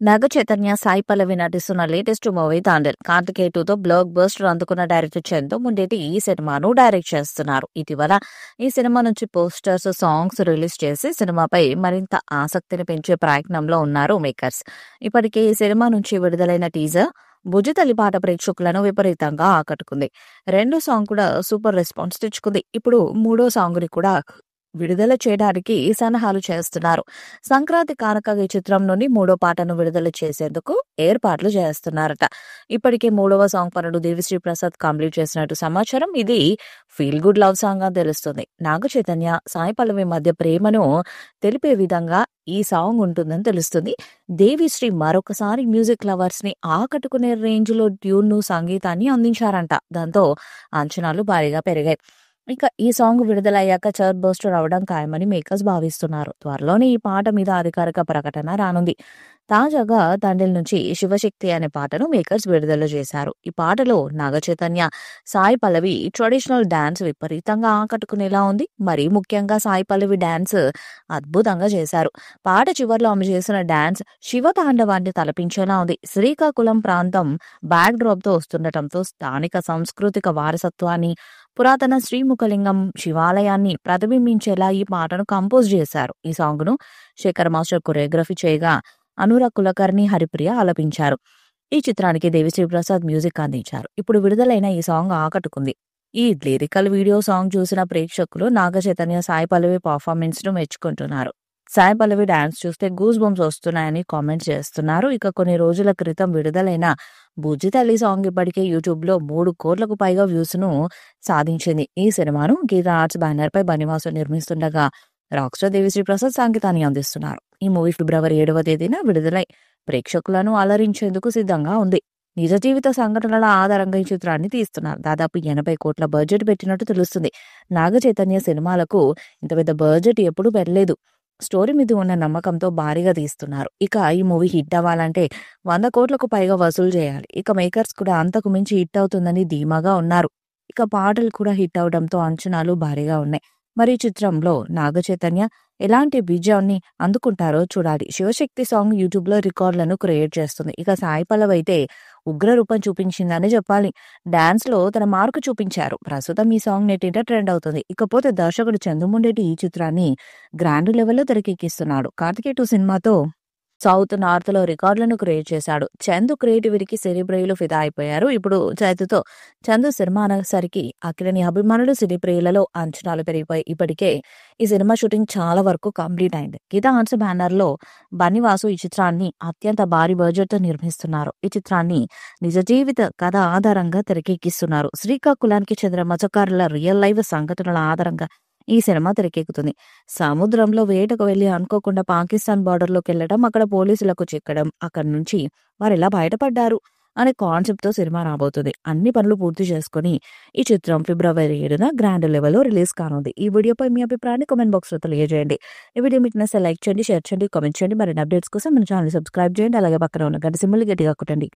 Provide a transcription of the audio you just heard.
నాగ చైతన్య, సాయి పల్లవి నటిస్తున్న latest movie 'Thandel'. Karthikeya 2తో block buster అందుకున్న డైరెక్టర్ చందు ముండేటి ఈ సినిమాను డైరెక్ట్ చేస్తున్నారు. ఇటీవల ఈ సినిమా నుంచి పోస్టర్స్, సాంగ్స్ రిలీజ్ చేసి సినిమాపై మరింత ఆసక్తిని పెంచే ప్రయత్నంలో ఉన్నారు మేకర్స్. ఇప్పటికే ఈ సినిమా నుంచి విడుదలైన టీజర్ భుజతలి పాట ప్రేక్షకులను విపరీతంగా ఆకట్టుకుంది. రెండో సాంగ్ కూడా సూపర్ రెస్పాన్స్ తెచ్చుకుంది. ఇప్పుడు మూడో సాంగ్ ని కూడా విడుదల చేయడానికి సన్నాహాలు చేస్తున్నారు. సంక్రాంతి కానుకగా ఈ చిత్రం నుండి మూడో పాటను విడుదల చేసేందుకు ఏర్పాట్లు చేస్తున్నారట. ఇప్పటికే మూడవ సాంగ్ పనులు దేవిశ్రీ ప్రసాద్ కంప్లీట్ చేసినట్టు సమాచారం. ఇది ఫీల్ గుడ్ లవ్ సాంగ్ గా తెలుస్తుంది. నాగ చైతన్య, సాయి పల్లవి మధ్య ప్రేమను తెలిపే విధంగా ఈ సాంగ్ ఉంటుందని తెలుస్తుంది. దేవిశ్రీ మరొకసారి మ్యూజిక్ లవర్స్ ని ఆకట్టుకునే రేంజ్ లో ట్యూన్ ను, సంగీతాన్ని అందించారంట. దాంతో అంచనాలు భారీగా పెరిగాయి. ఇక ఈ సాంగ్ విడుదలయ్యాక చార్ట్ బస్టర్ అవడం ఖాయమని మేకర్స్ భావిస్తున్నారు. త్వరలోనే ఈ పాట మీద అధికారిక ప్రకటన రానుంది. తాజాగా తండ్రి నుంచి శివశక్తి అనే పాటను మేకర్స్ విడుదల చేశారు. ఈ పాటలో నాగ చైతన్య, సాయి పల్లవి ట్రెడిషనల్ డాన్స్ విపరీతంగా ఆకట్టుకునేలా ఉంది. మరి ముఖ్యంగా సాయి పల్లవి డాన్స్ అద్భుతంగా చేశారు. పాట చివర్లో ఆమె చేసిన డాన్స్ శివ తాండవాన్ని తలపించేలా ఉంది. శ్రీకాకుళం ప్రాంతం బ్యాక్ డ్రాప్ తో వస్తుండటంతో స్థానిక సాంస్కృతిక వారసత్వాన్ని, పురాతన శ్రీముఖలింగం శివాలయాన్ని ప్రతిబింబించేలా ఈ పాటను కంపోజ్ చేశారు. ఈ సాంగ్ ను శేఖర్ మాస్టర్ కొరియోగ్రఫీ చేయగా అనురాగ్ కులకర్ణి, హరిప్రియ ఆలపించారు. ఈ చిత్రానికి దేవిశ్రీ ప్రసాద్ మ్యూజిక్ అందించారు. ఇప్పుడు విడుదలైన ఈ సాంగ్ ఆకట్టుకుంది. ఈ లిరికల్ వీడియో సాంగ్ చూసిన ప్రేక్షకులు నాగ చైతన్య, సాయి పల్లవి పర్ఫార్మెన్స్ ను మెచ్చుకుంటున్నారు. సాయి పల్లవి డాన్స్ చూస్తే గూస్ బంప్స్ వస్తున్నాయని కామెంట్స్ చేస్తున్నారు. ఇక కొన్ని రోజుల క్రితం విడుదలైన బుజ్జి తల్లి సాంగ్ ఇప్పటికే యూట్యూబ్ లో 3 కోట్లకు పైగా వ్యూస్ ను సాధించింది. ఈ సినిమాను గీతా ఆర్ట్స్ బ్యానర్ పై బనివాసు నిర్మిస్తుండగా రాక్ స్టార్ దేవిశ్రీ ప్రసాద్ సంగీతాన్ని అందిస్తున్నారు. ఈ మూవీ ఫిబ్రవరి 7వ తేదీన విడుదలై ప్రేక్షకులను అలరించేందుకు సిద్ధంగా ఉంది. నిజ జీవిత సంఘటనల ఆధారంగా ఈ చిత్రాన్ని తీస్తున్నారు. దాదాపు 80 కోట్ల బడ్జెట్ పెట్టినట్టు తెలుస్తుంది. నాగ చైతన్య సినిమాలకు ఇంత పెద్ద బడ్జెట్ ఎప్పుడూ పెట్టలేదు. స్టోరీ మీద ఉన్న నమ్మకంతో భారీగా తీస్తున్నారు. ఇక ఈ మూవీ హిట్ అవ్వాలంటే 100 కోట్లకు పైగా వసూలు చేయాలి. ఇక మేకర్స్ కూడా అంతకు మించి హిట్ అవుతుందని ధీమాగా ఉన్నారు. ఇక పాటలు కూడా హిట్ అవడంతో అంచనాలు భారీగా ఉన్నాయి. మరి ఈ చిత్రంలో నాగ చైతన్య ఎలాంటి విజయాన్ని అందుకుంటారో చూడాలి. శివశక్తి సాంగ్ యూట్యూబ్ లో రికార్డులను క్రియేట్ చేస్తుంది. ఇక సాయి పల్లవి అయితే ఉగ్ర రూపం చూపించిందని చెప్పాలి. డాన్స్ లో తన మార్కు చూపించారు. ప్రస్తుతం ఈ సాంగ్ నెట్టింట ట్రెండ్ అవుతుంది. ఇకపోతే దర్శకుడు చందు ముండేటి ఈ చిత్రాన్ని గ్రాండ్ లెవెల్లో తెరకెక్కిస్తున్నాడు. కార్తికేయ 2 సినిమాతో సౌత్, నార్త్ లో రికార్డులను క్రియేట్ చేశాడు. చందు క్రియేటివిటీకి సెలబ్రిటీలు ఫిదా అయిపోయారు. ఇప్పుడు చైతుతో చందు సినిమా అనేసరికి అఖిలని అభిమానులు, సెలబ్రిటీలలో అంచనాలు పెరిగిపోయి ఇప్పటికే ఈ సినిమా షూటింగ్ చాలా వరకు కంప్లీట్ అయింది. గీతా ఆర్ట్స్ బ్యానర్ లో బన్నివాసు ఈ చిత్రాన్ని అత్యంత భారీ బడ్జెట్ తో నిర్మిస్తున్నారు. ఈ చిత్రాన్ని నిజ జీవిత కథ ఆధారంగా తెరకెక్కిస్తున్నారు. శ్రీకాకుళానికి చెందిన మత్స్యకారుల రియల్ లైఫ్ సంఘటనల ఆధారంగా ఈ సినిమా తెరకెక్కుతుంది. సముద్రంలో వేటకు వెళ్లి అనుకోకుండా పాకిస్తాన్ బార్డర్ లోకి వెళ్లడం, అక్కడ పోలీసులకు చిక్కడం, అక్కడి నుంచి వారు ఎలా బయటపడ్డారు అనే కాన్సెప్ట్ తో సినిమా రాబోతుంది. అన్ని పనులు పూర్తి చేసుకుని ఈ చిత్రం ఫిబ్రవరి 7న గ్రాండ్ లెవెల్లో రిలీజ్ కానుంది. ఈ వీడియోపై మీ అభిప్రాయాన్ని కామెంట్ బాక్స్ లో తెలియజేయండి. ఈ వీడియో మీకు నచ్చితే లైక్ చేయండి, షేర్ చేయండి, కామెంట్ చేయండి. మరిన్ని అప్డేట్స్ కోసం మన ఛానల్ సబ్స్క్రైబ్ చేయండి. అలాగే పక్కన ఉన్న గంట సింబల్ గట్టిగా కొట్టండి.